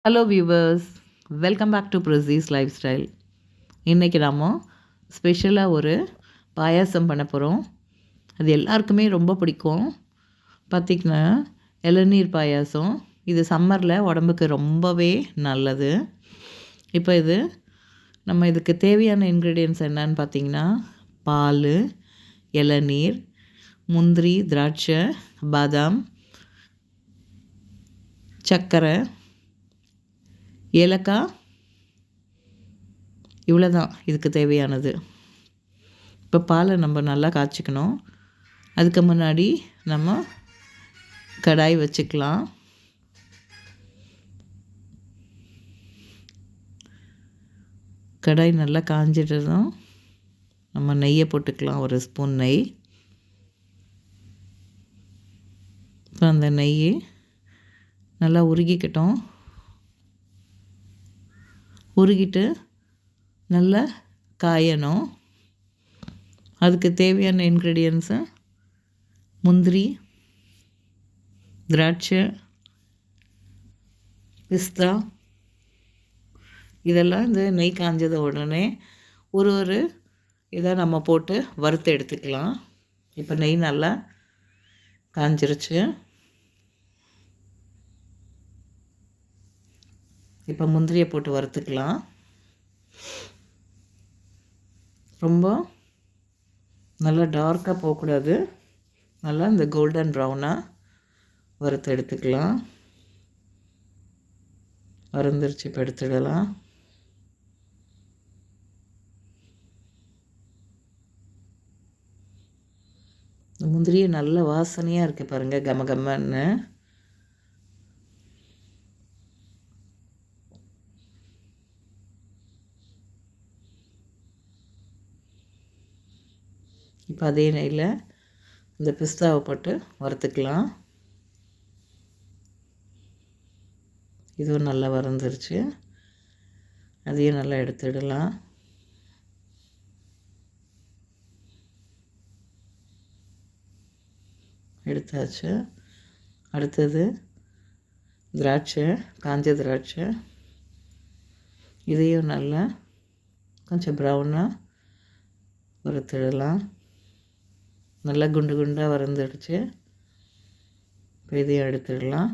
Hello viewers, welcome back to ப்ரிஸீஸ் lifestyle. இன்றைக்கி நம்ம ஸ்பெஷலாக ஒரு பாயாசம் பண்ண போகிறோம். அது எல்லாருக்குமே ரொம்ப பிடிக்கும். பார்த்திங்கன்னா இளநீர் பாயாசம். இது சம்மரில் உடம்புக்கு ரொம்பவே நல்லது. இப்போ நம்ம இதுக்கு தேவையான இன்க்ரீடியன்ட்ஸ் என்னன்னு பார்த்திங்கன்னா, பால், இளநீர், முந்திரி, திராட்சை, பாதாம், சர்க்கரை, ஏலக்காய், இவ்வளோ தான் இதுக்கு தேவையானது. இப்போ பாலை நம்ம நல்லா காய்ச்சிக்கணும். அதுக்கு முன்னாடி நம்ம கடாய் வச்சுக்கலாம். கடாய் நல்லா காஞ்சிட்டதும் நம்ம நெய்யை போட்டுக்கலாம், ஒரு ஸ்பூன் நெய். இப்போ அந்த நெய் நல்லா உருகிக்கட்டும். உருகிட்டு நல்லா காயணும். அதுக்கு தேவையான இன்க்ரீடியன்ஸு முந்திரி, திராட்சை, பிஸ்தா, இதெல்லாம் இந்த நெய் காஞ்சத உடனே ஒரு இதை நம்ம போட்டு வறுத்து எடுத்துக்கலாம். இப்போ நெய் நல்லா காஞ்சிருச்சு. இப்போ முந்திரியை போட்டு வறுத்துக்கலாம். ரொம்ப நல்லா டார்க்காக போகக்கூடாது. நல்லா இந்த கோல்டன் ப்ரௌனாக வறுத்து எடுத்துக்கலாம். வறுந்துருச்சு, இப்போ எடுத்துடலாம். இந்த முந்திரியை நல்ல வாசனையாக இருக்குது பாருங்கள், கமகமன்னு. இப்போ அதே நெய்யில் இந்த பிஸ்தாவை போட்டு வறுத்துக்கலாம். இதுவும் நல்லா வறுந்துருச்சு. அதையும் நல்லா எடுத்துடலாம். எடுத்தாச்சு. அடுத்தது திராட்சை, காஞ்ச திராட்சை. இதையும் நல்லா கொஞ்சம் ப்ரௌனாக வறுத்துடலாம். நல்லா குண்டு குண்டாக வறுந்துடுச்சு. இப்போ இதையும் எடுத்துடலாம்.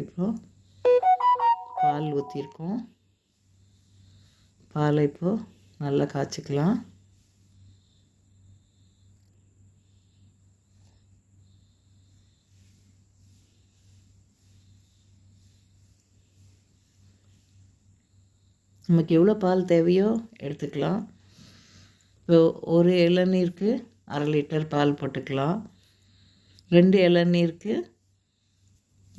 இப்போ பால் ஊற்றிருக்கோம். பாலை இப்போது நல்லா காய்ச்சிக்கலாம். நமக்கு எவ்வளோ பால் தேவையோ எடுத்துக்கலாம். இப்போ ஒரு இளநீருக்கு 1/2 லிட்டர் பால் போட்டுக்கலாம். 2 இளநீருக்கு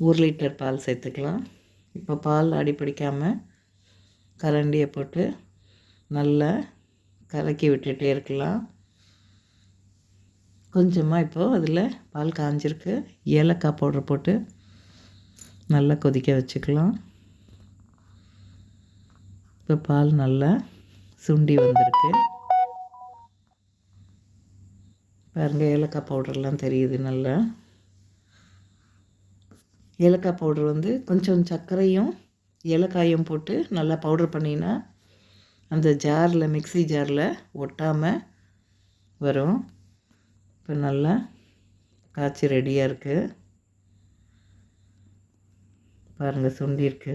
1 லிட்டர் பால் சேர்த்துக்கலாம். இப்போ பால் அடிப்பிடிக்காமல் கரண்டியை போட்டு நல்லா கலக்கி விட்டுட்டே இருக்கலாம். கொஞ்சமாக இப்போது அதில் பால் காஞ்சிருக்கு, ஏலக்காய் பவுடர் போட்டு நல்லா கொதிக்க வச்சுக்கலாம். இப்போ பால் நல்லா சுண்டி வந்திருக்கு பாருங்கள். ஏலக்காய் பவுடர்லாம் தெரியுது நல்லா. ஏலக்காய் பவுடர் கொஞ்சம் சர்க்கரையும் ஏலக்காயும் போட்டு நல்லா பவுடர் பண்ணினா அந்த ஜாரில், மிக்ஸி ஜாரில் ஒட்டாமல் வரும். இப்போ நல்லா காய்ச்சி ரெடியாக இருக்குது பாருங்கள், சுண்டிருக்கு.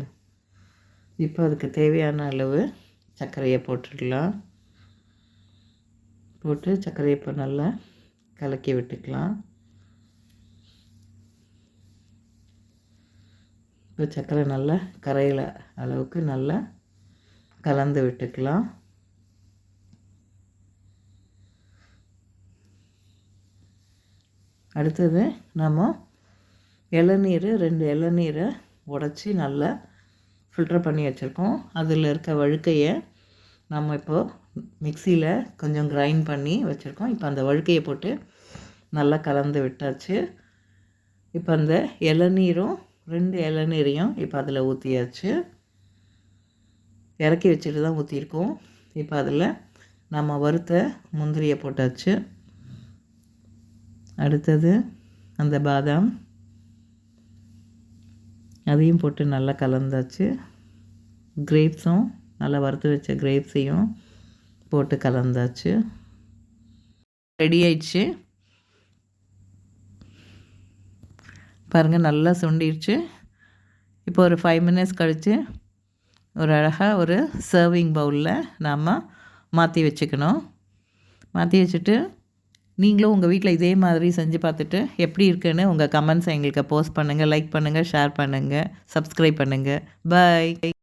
இப்போ அதுக்கு தேவையான அளவு சர்க்கரையை போட்டுடலாம். போட்டு சர்க்கரையை இப்போ நல்லா கலக்கி விட்டுக்கலாம். இப்போ சர்க்கரை நல்லா கரையிற அளவுக்கு நல்லா கலந்து விட்டுக்கலாம். அடுத்தது நம்ம இளநீர், 2 இளநீரை உடச்சி நல்லா ஃபில்டர் பண்ணி வச்சுருக்கோம். அதில் இருக்க வழுக்கையை நம்ம இப்போது மிக்சியில் கொஞ்சம் கிரைண்ட் பண்ணி வச்சுருக்கோம். இப்போ அந்த வழுக்கையை போட்டு நல்லா கலந்து விட்டாச்சு. இப்போ அந்த இளநீரும் 2 இளநீரையும் இப்போ அதில் ஊற்றியாச்சு. இறக்கி வச்சுட்டு தான் ஊற்றிருக்கோம். இப்போ அதில் நம்ம வறுத்த முந்திரியை போட்டாச்சு. அடுத்தது அந்த பாதாம், அதையும் போட்டு நல்லா கலந்தாச்சு. கிரேப்ஸும் நல்லா வறுத்து வச்ச கிரேப்ஸையும் போட்டு கலந்தாச்சு. ரெடி ஆயிடுச்சு. பாருங்கள், நல்லா சுண்டிடுச்சு. இப்போ ஒரு 5 மினிட்ஸ் கழித்து ஒரு அழகாக ஒரு சர்விங் பவுலில் நாம் மாற்றி வச்சுக்கணும். மாற்றி வச்சுட்டு நீங்களும் உங்கள் வீட்டில் இதே மாதிரி செஞ்சு பார்த்துட்டு எப்படி இருக்குன்னு உங்கள் கமெண்ட்ஸை எங்களுக்கு போஸ்ட் பண்ணுங்கள், லைக் பண்ணுங்கள், ஷேர் பண்ணுங்கள், சப்ஸ்கிரைப் பண்ணுங்கள். பாய்.